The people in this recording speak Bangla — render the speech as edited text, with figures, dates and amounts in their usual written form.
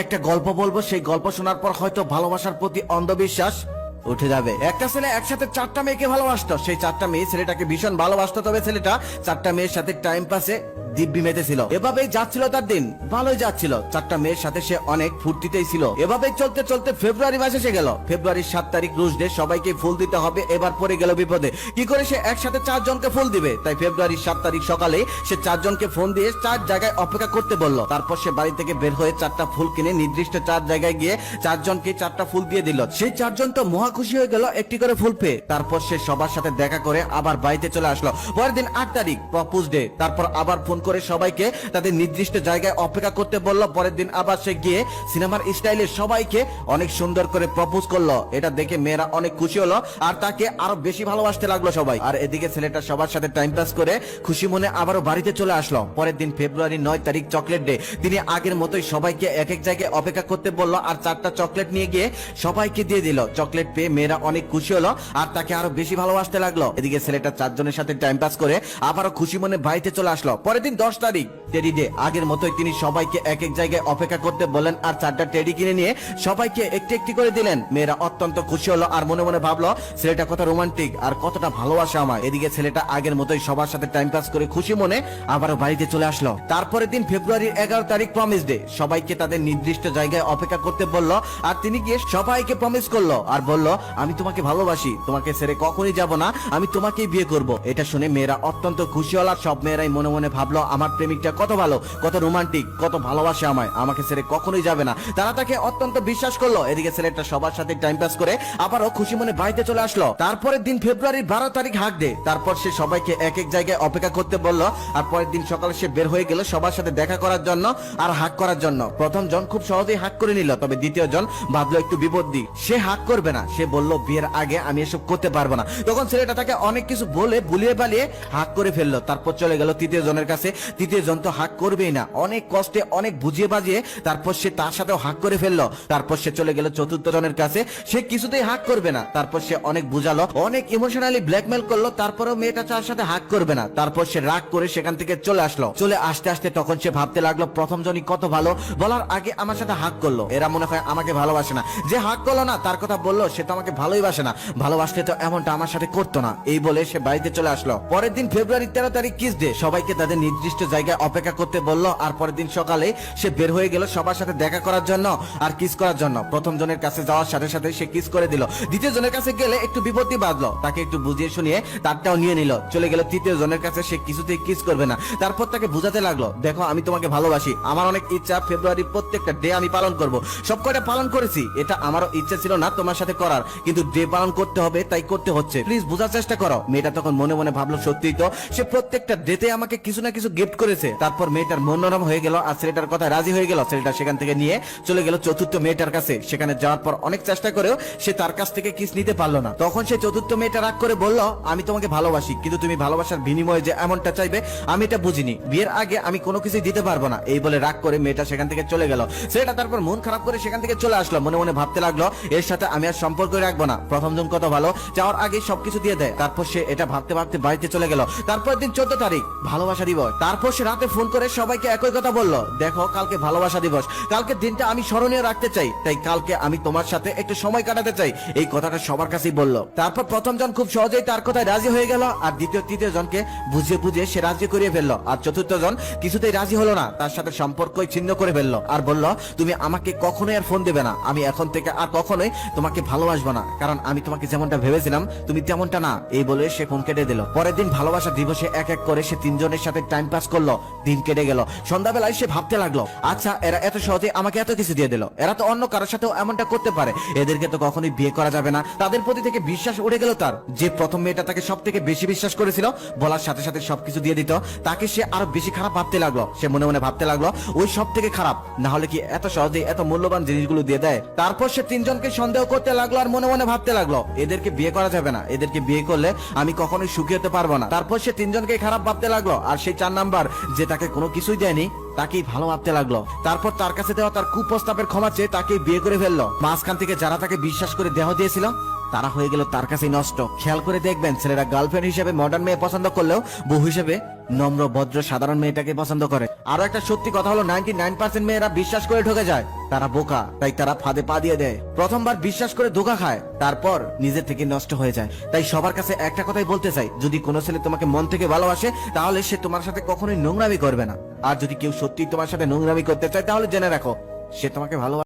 একটা গল্প বলবো, সেই গল্প শোনার পর হয়তো ভালোবাসার প্রতি অন্ধবিশ্বাস উঠে যাবে। একটা ছেলে একসাথে 4টা মেয়েকে ভালোবাসতো। সেই 4টা মেয়ে ছেলেটাকে ভীষণ ভালোবাসতো, তবে ছেলেটা 4টা মেয়ের সাথে টাইম পাসে দিব্যি মেতেছিল। এভাবেই যাচ্ছিল তার দিন, ভালোই যাচ্ছিল। 4টা মেয়ের সাথে সে অনেক ফুর্তিতেই ছিল। এভাবেই চলতে চলতে ফেব্রুয়ারি মাস এসে গেল। ফেব্রুয়ারির 7 তারিখ রোজ ডে, সবাইকে ফুল দিতে হবে। এবার পড়ে গেল বিপদে। কি করে সে একসাথে 4 জনকে ফুল দিবে? তাই ফেব্রুয়ারির 7 তারিখ সকালে সে 4 জনকে ফোন দিয়ে 4 জায়গায় অপেক্ষা করতে বলল। তারপর সে বাড়ি থেকে বের হয়ে 4টা ফুল কিনে নির্দিষ্ট 4 জায়গায় গিয়ে 4 জনকে 4টা ফুল দিয়ে দিল। সেই 4 জন তো মহা খুশি হয়ে গেল একটি করে ফুল পেয়ে। তারপর সে সবার সাথে দেখা করে আবার বাড়িতে চলে আসলো। পরের দিন 8 তারিখ প্রপোজ ডে। তারপর আবার ফোন করে সবাইকে তাদের নির্দিষ্ট জায়গায় অপেক্ষা করতে বললো। পরের দিন আবার সে গিয়ে সিনেমার স্টাইলে সবাইকে অনেক সুন্দর করে প্রপোজ করলো। এটা দেখে মেয়েরা অনেক খুশি হলো আর তাকে আরো বেশি ভালোবাসতে লাগলো সবাই। আর এদিকে ছেলেটা সবার সাথে টাইম পাস করে খুশি মনে আবারও বাড়িতে চলে আসলো। পরের দিন ফেব্রুয়ারি 9 তারিখ চকলেট ডে। তিনি আগের মতোই সবাইকে এক এক জায়গায় অপেক্ষা করতে বললো আর 4টা চকলেট নিয়ে গিয়ে সবাইকে দিয়ে দিল। চকলেট পেয়ে মেয়েরা অনেক খুশি হলো আর তাকে আরো বেশি ভালোবাসতে লাগলো। এদিকে ছেলেটা 4 জনের সাথে টাইম পাস করে আবারও খুশি মনে বাড়িতে চলে আসলো। পরের দিন 10 তারিখ টেডি ডে। আগের মতোই তিনি সবাইকে এক এক জায়গায় অপেক্ষা করতে বললেন আর 4টা টেডি কিনে নিয়ে সবাইকে একটি একটি করে দিলেন। মেয়েরা অত্যন্ত খুশি হলো আর মনে মনে ভাবলো ছেলেটা কত রোমান্টিক আর কতটা ভালোবাসা আমায়। এদিকে ছেলেটা আগের মতোই সবার সাথে টাইম পাস করে খুশি মনে আবারও বাড়িতে চলে আসলো। তারপরের দিন ফেব্রুয়ারির 11 তারিখ প্রমিস ডে। সবাইকে তাদের নির্দিষ্ট জায়গায় অপেক্ষা করতে বললো আর তিনি গিয়ে সবাইকে প্রমিস করলো আর বলল, আমি তোমাকে ভালোবাসি, তোমাকে ছেড়ে কখনই যাব না, আমি তোমাকেই বিয়ে করব। এটা শুনে মেয়েরা অত্যন্ত খুশি হলো। সব মেয়েরাই মনে মনে ভাবলো আমার প্রেমিকটা কত ভালো, কত রোমান্টিক, কত ভালোবাসে আমায়, আমাকে ছেড়ে কখনোই যাবে না। তারা তাকে অত্যন্ত বিশ্বাস করলো। এদিকে ছেলেটা সবার সাথে টাইম পাস করে আবারও খুশি মনে বাড়িতে চলে আসলো। তারপরের দিন ফেব্রুয়ারির 12 তারিখ হাক ডে। তারপর সে সবাইকে এক এক জায়গায় অপেক্ষা করতে বললো আর পরের দিন সকালে সে বের হয়ে গেল সবার সাথে দেখা করার জন্য আর হাক করার জন্য। প্রথম জন খুব সহজেই হাক করে নিল, তবে দ্বিতীয় জন ভাবলো একটু বিপত্তি, সে হাক করবে না। সে বলল বিয়ের আগে আমি এসব করতে পারবো না। তখন ছেলেটা তাকে অনেক কিছু বলে বুলিয়ে বালিয়ে হাক করে ফেললো। তারপর চলে গেল তৃতীয় জনের কাছে। তৃতীয় জন তো হাক করবেই না, অনেক কষ্টে অনেক বুঝিয়ে বাজিয়ে তারপর সে তার সাথেও হাক করে ফেললো। তারপর সে চলে গেল চতুর্থ জনের কাছে। সে কিছুতেই হাক করবে না। তারপর সে অনেক বুঝালো, অনেক ইমোশনালি ব্ল্যাকমেল করলো, তারপরেও মেয়েটা তার সাথে হাক করবে না। তারপর সে রাগ করে সেখান থেকে চলে আসলো। চলে আসতে আসতে তখন সে ভাবতে লাগলো প্রথম জনই কত ভালো, বলার আগে আমার সাথে হাক করলো, এরা মনে হয় আমাকে ভালোবাসে না। যে হাক করলো না তার কথা বললো সে তো আমাকে ভালোই বাসে না, ভালোবাসলে তো এমনটা আমার সাথে করতো না। এই বলে সে বাড়িতে চলে আসলো। পরের দিন ফেব্রুয়ারি 13 তারিখ কিস ডে। সবাইকে তাদের নির্দিষ্ট জায়গায় অপেক্ষা করতে বললো আর পরের দিন সকালে সে বের হয়ে গেল সবার সাথে দেখা করার জন্য আর কিস করার জন্য। প্রথম জনের কাছে যাওয়ার সাথে সাথে সে কিস করে দিল। দ্বিতীয় জনের কাছে গেলে একটু বিপত্তি বাঁধলো, তাকে একটু বুঝিয়ে শুনিয়ে তারটাও নিয়ে নিল। চলে গেল তৃতীয় জনের কাছে, সে কিছুতেই কিস করবে না। তারপর তাকে বুঝাতে লাগলো, দেখো আমি তোমাকে ভালোবাসি, আমার অনেক ইচ্ছা ফেব্রুয়ারির প্রত্যেকটা ডে আমি পালন করব। সব কয়টা পালন করেছি, এটা আমারও ইচ্ছা ছিল না তোমার সাথে করার, কিন্তু ডে পালন করতে হবে তাই করতে হচ্ছে, প্লিজ বোঝার চেষ্টা করো। মেয়েটা তখন মনে মনে ভাবলো সত্যিই তো, সে প্রত্যেকটা ডেতে আমাকে কিছু না কিছু গিফট করেছে। তারপর মেয়েটার মন নরম হয়ে গেল আর ছেলেটার কথা রাজি হয়ে গেল। ছেলেটা সেখান থেকে নিয়ে চলে গেল চতুর্থ মেয়েটার কাছে। সেখানে যাওয়ার পর অনেক চেষ্টা করেও সে তার কাছ থেকে কিস নিতে পারলো না। তখন সে চতুর্থ মেয়েটা রাগ করে বলল, আমি তোমাকে ভালোবাসি, কিন্তু তুমি ভালোবাসার বিনিময়ে যে এমনটা চাইবে আমি এটা বুঝিনি, বিয়ের আগে আমি কোনো কিছুই দিতে পারবো না। এই বলে রাগ করে মেয়েটা সেখান থেকে চলে গেল। ছেলেটা তারপর মন খারাপ করে সেখান থেকে চলে আসলো। মনে মনে ভাবতে লাগলো এর সাথে আমি আর সম্পর্ক রাখবো না, প্রথম জন কত ভালো, যাওয়ার আগে সবকিছু দিয়ে দেয়। তারপর সে এটা ভাবতে ভাবতে বাড়িতে চলে গেল। তারপর দিন 14 তারিখ ভালোবাসা দিবস। তারপর সে রাতে ফোন করে সবাইকে একই কথা বললো, দেখো কালকে ভালোবাসা দিবস, কালকে দিনটা আমি স্মরণীয় রাখতে চাই, তাই কালকে আমি তোমার সাথে একটু সময় কাটাতে চাই। এই কথাটা সবার কাছেই বললো। তারপর প্রথম জন খুব সহজেই তার কথায় রাজি হয়ে গেল আর দ্বিতীয় তৃতীয় জনকে বুঝিয়ে বুঝিয়ে সে রাজি করিয়ে ফেললো। আর চতুর্থ জন কিছুতেই রাজি হলো না, তার সাথে সম্পর্কই ছিন্ন করে ফেললো আর বলল, তুমি আমাকে কখনোই আর ফোন দেবে না, আমি এখন থেকে আর কখনোই তোমাকে ভালোবাসবো না, কারণ আমি তোমাকে যেমনটা ভেবেছিলাম তুমি তেমনটা না। এই বলে সে ফোন কেটে দিল। পরের দিন ভালোবাসা দিবসে এক এক করে সে 3 জনের সাথে টাইম পাস করলো। দিন কেটে গেল। সন্ধ্যাবেলায় সে ভাবতে লাগলো, আচ্ছা এরা এত সহজে আমাকে এত কিছু দিয়ে দিল, এরা তো অন্য কারোর সাথেও এমনটা করতে পারে, এদেরকে তো কখনোই বিয়ে করা যাবে না। তাদের প্রতি থেকে বিশ্বাস উঠে গেল তার। যে প্রথম মেয়েটা তাকে সব থেকে বেশি বিশ্বাস করেছিল, বলার সাথে সাথে সবকিছু দিয়ে দিত, তাকে সে আরো বেশি খারাপ ভাবতে লাগলো। সে মনে মনে ভাবতে লাগলো ওই সব থেকে খারাপ, না হলে কি এত সহজে এত মূল্যবান জিনিসগুলো দিয়ে দেয়। তারপর সে 3 জনকে সন্দেহ করতে লাগলো আর মনে মনে ভাবতে লাগলো এদেরকে বিয়ে করা যাবে না, এদেরকে বিয়ে করলে আমি কখনোই সুখী হতে পারবো না। তারপর সে 3 জনকে খারাপ ভাবতে লাগলো আর সেই 4 নাম্বার যে তাকে কোনো কিছুই দেয়নি তাকেই ভালো ভাবতে লাগলো। তারপর তার কাছে দেওয়া তার কুপ্রস্তাবের ক্ষমা চেয়ে তাকে বিয়ে করে ফেললো। মাঝখান থেকে যারা তাকে বিশ্বাস করে দেহ দিয়েছিল তারা হয়ে গেল তার কাছেই নষ্ট। খেয়াল করে দেখবেন ছেলেরা গার্লফ্রেন্ড হিসেবে মডার্ন মেয়ে পছন্দ করলেও বউ হিসেবে নম্র ভদ্র সাধারণ মেয়েটাকে পছন্দ করে। আরো একটা সত্যি কথা হলো 99% মেয়েরা বিশ্বাস করে ঠকে যায়। তারা বোকা, তাই তারা ফাঁদে পা দিয়ে দেয়। প্রথমবার বিশ্বাস করে ধোঁকা খায়, তারপর নিজের থেকে নষ্ট হয়ে যায়। তাই সবার কাছে একটা কথাই বলতে চাই, যদি কোনো ছেলে তোমাকে মন থেকে ভালোবাসে তাহলে সে তোমার সাথে কখনোই নোংরামি করবে না। আর যদি কেউ সত্যি তোমার সাথে নোংরামি করতে চায় তাহলে জেনে রাখো সে তোমাকে ভালোবাসে।